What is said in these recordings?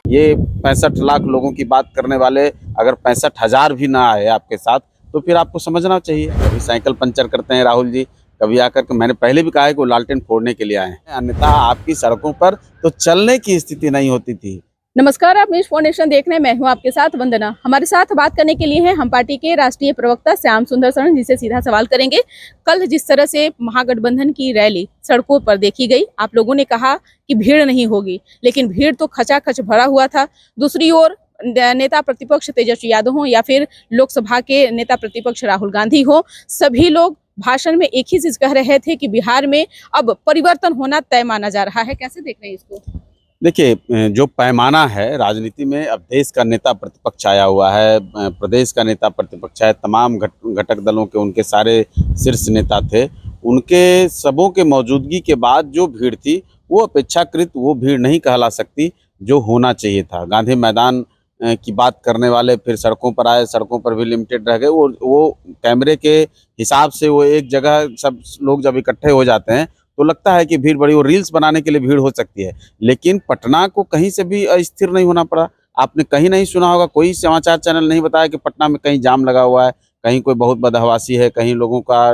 ये 65 लाख लोगों की बात करने वाले अगर 65,000 भी ना आए आपके साथ तो फिर आपको समझना चाहिए। कभी साइकिल पंचर करते हैं राहुल जी, कभी आकर के, मैंने पहले भी कहा है कि वो लालटेन फोड़ने के लिए आए हैं, अन्यथा आपकी सड़कों पर तो चलने की स्थिति नहीं होती थी। नमस्कार, आप न्यूज फाउंडेशन देख रहे हैं। मैं हूं आपके साथ वंदना। हमारे साथ बात करने के लिए हैं हम पार्टी के राष्ट्रीय प्रवक्ता श्याम सुंदर शरण, जिसे सीधा सवाल करेंगे। कल जिस तरह से महागठबंधन की रैली सड़कों पर देखी गई, आप लोगों ने कहा कि भीड़ नहीं होगी, लेकिन भीड़ तो खचाखच भरा हुआ था। दूसरी ओर नेता प्रतिपक्ष तेजस्वी यादव हो या फिर लोकसभा के नेता प्रतिपक्ष राहुल गांधी हो, सभी लोग भाषण में एक ही चीज कह रहे थे कि बिहार में अब परिवर्तन होना तय माना जा रहा है। कैसे देख रहे हैं इसको? देखिए, जो पैमाना है राजनीति में, अब देश का नेता प्रतिपक्ष आया हुआ है, प्रदेश का नेता प्रतिपक्ष है, तमाम घटक दलों के उनके सारे शीर्ष नेता थे, उनके सबों के मौजूदगी के बाद जो भीड़ थी वो अपेक्षाकृत वो भीड़ नहीं कहला सकती जो होना चाहिए था। गांधी मैदान की बात करने वाले फिर सड़कों पर आए, सड़कों पर भी लिमिटेड रह गए। वो कैमरे के हिसाब से वो एक जगह सब लोग जब इकट्ठे हो जाते हैं तो लगता है कि भीड़ बड़ी, वो रील्स बनाने के लिए भीड़ हो सकती है, लेकिन पटना को कहीं से भी अस्थिर नहीं होना पड़ा। आपने कहीं नहीं सुना होगा, कोई समाचार चैनल नहीं बताया कि पटना में कहीं जाम लगा हुआ है, कहीं कोई बहुत बदहवासी है, कहीं लोगों का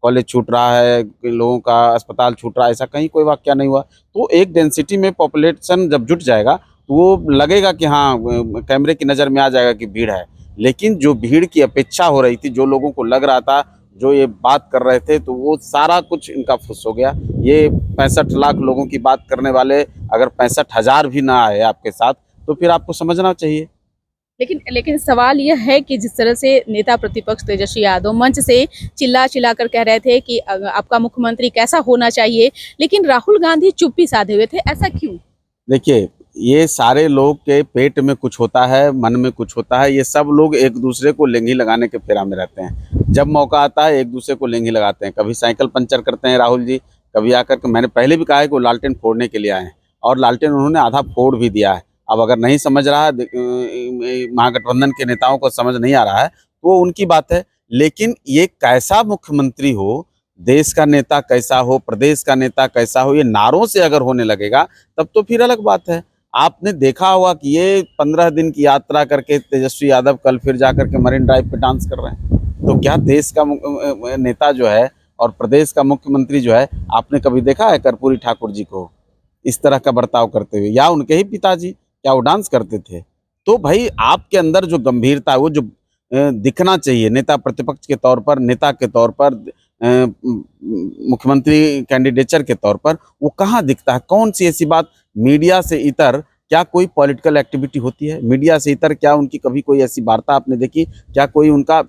कॉलेज छूट रहा है, कहीं लोगों का अस्पताल छूट रहा है, ऐसा कहीं कोई वाकया नहीं हुआ। तो एक डेंसिटी में पॉपुलेशन जब जुट जाएगा तो वो लगेगा कि हाँ, कैमरे की नज़र में आ जाएगा कि भीड़ है। लेकिन जो भीड़ की अपेक्षा हो रही थी, जो लोगों को लग रहा था, जो ये बात कर रहे थे, तो वो सारा कुछ इनका फुस हो गया। ये 65 लाख लोगों की बात करने वाले अगर 65,000 भी ना आए आपके साथ तो फिर आपको समझना चाहिए। लेकिन सवाल यह है कि जिस तरह से नेता प्रतिपक्ष तेजस्वी यादव मंच से चिल्ला चिल्ला कर कह रहे थे कि आपका मुख्यमंत्री कैसा होना चाहिए, लेकिन राहुल गांधी चुप्पी साधे हुए थे, ऐसा क्यों? देखिए, ये सारे लोग के पेट में कुछ होता है, मन में कुछ होता है। ये सब लोग एक दूसरे को लेंगी लगाने के फेरा में रहते हैं। जब मौका आता है एक दूसरे को लेंगी लगाते हैं। कभी साइकिल पंचर करते हैं राहुल जी, कभी आकर के, मैंने पहले भी कहा है कि वो लालटेन फोड़ने के लिए आए हैं और लालटेन उन्होंने आधा फोड़ भी दिया है। अब अगर नहीं समझ रहा है, महागठबंधन के नेताओं को समझ नहीं आ रहा है तो वो उनकी बात है, लेकिन ये कैसा मुख्यमंत्री हो, देश का नेता कैसा हो, प्रदेश का नेता कैसा हो, ये नारों से अगर होने लगेगा तब तो फिर अलग बात है। आपने देखा होगा कि ये 15 दिन की यात्रा करके तेजस्वी यादव कल फिर जाकर के मरीन ड्राइव पे डांस कर रहे हैं। तो क्या देश का नेता जो है और प्रदेश का मुख्यमंत्री जो है, आपने कभी देखा है कर्पूरी ठाकुर जी को इस तरह का बर्ताव करते हुए, या उनके ही पिताजी क्या वो डांस करते थे? तो भाई आपके अंदर जो गंभीरता है, वो जो दिखना चाहिए नेता प्रतिपक्ष के तौर पर, नेता के तौर पर, मुख्यमंत्री कैंडिडेचर के तौर पर, वो कहाँ दिखता है? कौन सी ऐसी बात मीडिया से इतर क्या कोई पॉलिटिकल एक्टिविटी होती है? मीडिया से इतर क्या उनकी कभी कोई ऐसी वार्ता आपने देखी? क्या कोई उनका,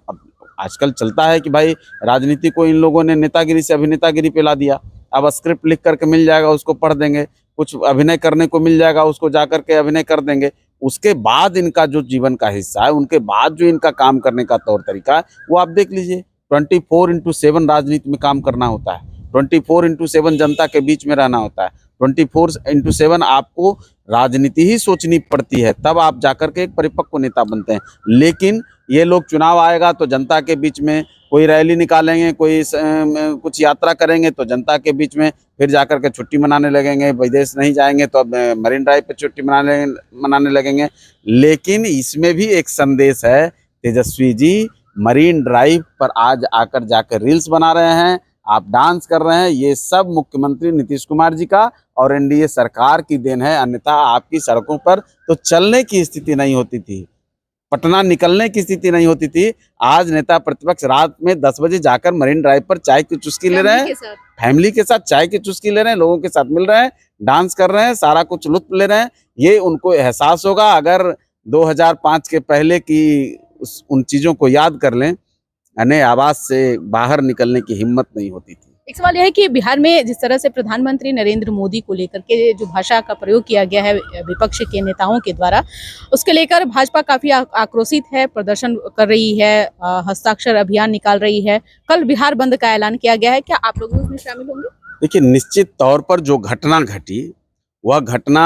आजकल चलता है कि भाई राजनीति को इन लोगों ने नेतागिरी से अभिनेतागिरी पे ला दिया। अब स्क्रिप्ट लिख करके मिल जाएगा, उसको पढ़ देंगे, कुछ अभिनय करने को मिल जाएगा, उसको जा करके अभिनय कर देंगे। उसके बाद इनका जो जीवन का हिस्सा है, उनके बाद जो इनका काम करने का तौर तरीका है, वो आप देख लीजिए। 24/7 राजनीति में काम करना होता है, 24/7 जनता के बीच में रहना होता है, 24/7 आपको राजनीति ही सोचनी पड़ती है, तब आप जाकर के एक परिपक्व नेता बनते हैं। लेकिन ये लोग चुनाव आएगा तो जनता के बीच में कोई रैली निकालेंगे, कोई कुछ यात्रा करेंगे तो जनता के बीच में फिर जाकर के छुट्टी मनाने लगेंगे, विदेश नहीं जाएंगे तो अब मरीन ड्राइव पे छुट्टी मनाने लगेंगे। लेकिन इसमें भी एक संदेश है, तेजस्वी जी मरीन ड्राइव पर आज आकर जाकर रील्स बना रहे हैं, आप डांस कर रहे हैं, ये सब मुख्यमंत्री नीतीश कुमार जी का और एनडीए सरकार की देन है, अन्यथा आपकी सड़कों पर तो चलने की स्थिति नहीं होती थी, पटना निकलने की स्थिति नहीं होती थी। आज नेता प्रतिपक्ष रात में 10 बजे जाकर मरीन ड्राइव पर चाय की चुस्की ले रहे हैं, फैमिली के साथ चाय की चुस्की ले रहे हैं, लोगों के साथ मिल रहे हैं, डांस कर रहे हैं, सारा कुछ लुत्फ ले रहे हैं। ये उनको एहसास होगा। अगर 2005 के पहले की उन चीज़ों को याद कर लें, अने आवाज से बाहर निकलने की हिम्मत नहीं होती थी। एक सवाल यह है कि बिहार में जिस तरह से प्रधानमंत्री नरेंद्र मोदी को लेकर के जो भाषा का प्रयोग किया गया है विपक्ष के नेताओं के द्वारा, उसके लेकर भाजपा काफी आक्रोशित है, प्रदर्शन कर रही है, हस्ताक्षर अभियान निकाल रही है। कल बिहार बंद का ऐलान किया गया है, क्या आप लोग उसमें शामिल होंगे? देखिए, निश्चित तौर पर जो घटना घटी, वह घटना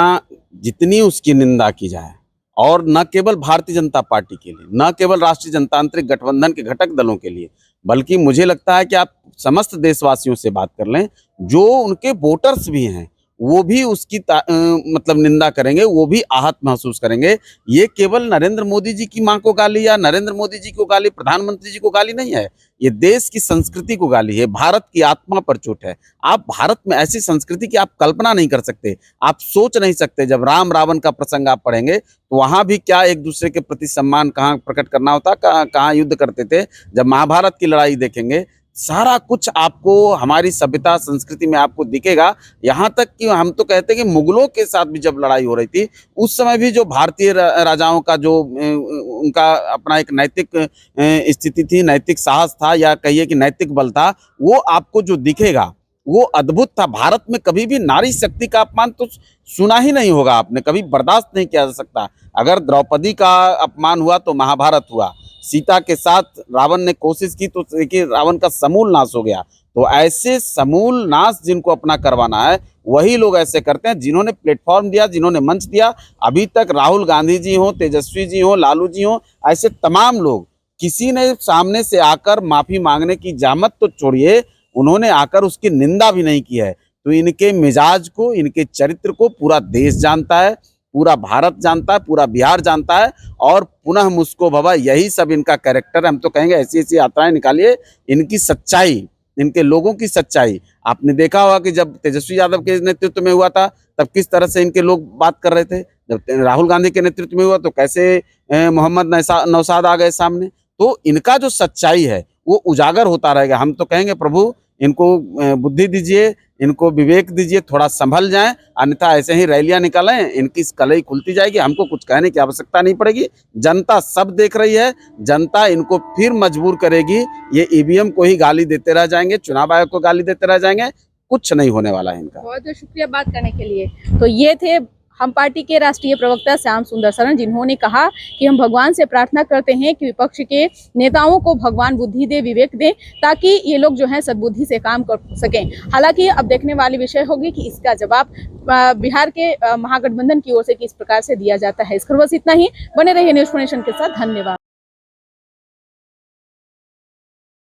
जितनी उसकी निंदा की जाए, और न केवल भारतीय जनता पार्टी के लिए, न केवल राष्ट्रीय जनतांत्रिक गठबंधन के घटक दलों के लिए, बल्कि मुझे लगता है कि आप समस्त देशवासियों से बात कर लें, जो उनके वोटर्स भी हैं, वो भी उसकी मतलब निंदा करेंगे, वो भी आहत महसूस करेंगे। ये केवल नरेंद्र मोदी जी की मां को गाली या नरेंद्र मोदी जी को गाली, प्रधानमंत्री जी को गाली नहीं है, ये देश की संस्कृति को गाली है, भारत की आत्मा पर चोट है। आप भारत में ऐसी संस्कृति की आप कल्पना नहीं कर सकते, आप सोच नहीं सकते। जब राम रावण का प्रसंग आप पढ़ेंगे तो वहां भी क्या एक दूसरे के प्रति सम्मान कहाँ प्रकट करना होता, कहाँ युद्ध करते थे। जब महाभारत की लड़ाई देखेंगे, सारा कुछ आपको हमारी सभ्यता संस्कृति में आपको दिखेगा। यहाँ तक कि हम तो कहते हैं कि मुगलों के साथ भी जब लड़ाई हो रही थी, उस समय भी जो भारतीय राजाओं का जो उनका अपना एक नैतिक स्थिति थी, नैतिक साहस था, या कहिए कि नैतिक बल था, वो आपको जो दिखेगा वो अद्भुत था। भारत में कभी भी नारी शक्ति का अपमान तो सुना ही नहीं होगा आपने, कभी बर्दाश्त नहीं किया जा सकता। अगर द्रौपदी का अपमान हुआ तो महाभारत हुआ, सीता के साथ रावण ने कोशिश की तो देखिए रावण का समूल नाश हो गया। तो ऐसे समूल नाश जिनको अपना करवाना है, वही लोग ऐसे करते हैं, जिन्होंने प्लेटफॉर्म दिया, जिन्होंने मंच दिया। अभी तक राहुल गांधी जी हो, तेजस्वी जी हो, लालू जी हो, ऐसे तमाम लोग, किसी ने सामने से आकर माफी मांगने की जहमत तो छोड़िए, उन्होंने आकर उसकी निंदा भी नहीं की है। तो इनके मिजाज को, इनके चरित्र को पूरा देश जानता है, पूरा भारत जानता है, पूरा बिहार जानता है। और पुनः मुस्को भवा, यही सब इनका कैरेक्टर है। हम तो कहेंगे ऐसी ऐसी यात्राएं निकालिए, इनकी सच्चाई, इनके लोगों की सच्चाई। आपने देखा होगा कि जब तेजस्वी यादव के नेतृत्व में हुआ था, तब किस तरह से इनके लोग बात कर रहे थे। जब राहुल गांधी के नेतृत्व में हुआ तो कैसे मोहम्मद नौशाद आ गए सामने। तो इनका जो सच्चाई है वो उजागर होता रहेगा। हम तो कहेंगे प्रभु इनको बुद्धि दीजिए, इनको विवेक दीजिए, थोड़ा संभल जाएं, अन्यथा ऐसे ही रैलियां निकालें, इनकी कलई खुलती जाएगी। हमको कुछ कहने की आवश्यकता नहीं पड़ेगी, जनता सब देख रही है। जनता इनको फिर मजबूर करेगी, ये ईवीएम को ही गाली देते रह जाएंगे, चुनाव आयोग को गाली देते रह जाएंगे, कुछ नहीं होने वाला है इनका। बहुत बहुत शुक्रिया बात करने के लिए। तो ये थे हम पार्टी के राष्ट्रीय प्रवक्ता श्याम सुंदर शरण, जिन्होंने कहा कि हम भगवान से प्रार्थना करते हैं कि विपक्ष के नेताओं को भगवान बुद्धि दे, विवेक दे, ताकि ये लोग जो है सद्बुद्धि से काम कर सकें। हालांकि अब देखने वाली विषय होगी कि इसका जवाब बिहार के महागठबंधन की ओर से किस प्रकार से दिया जाता है। इस खबर बस इतना ही। बने रहिए न्यूज़ नेशन के साथ। धन्यवाद।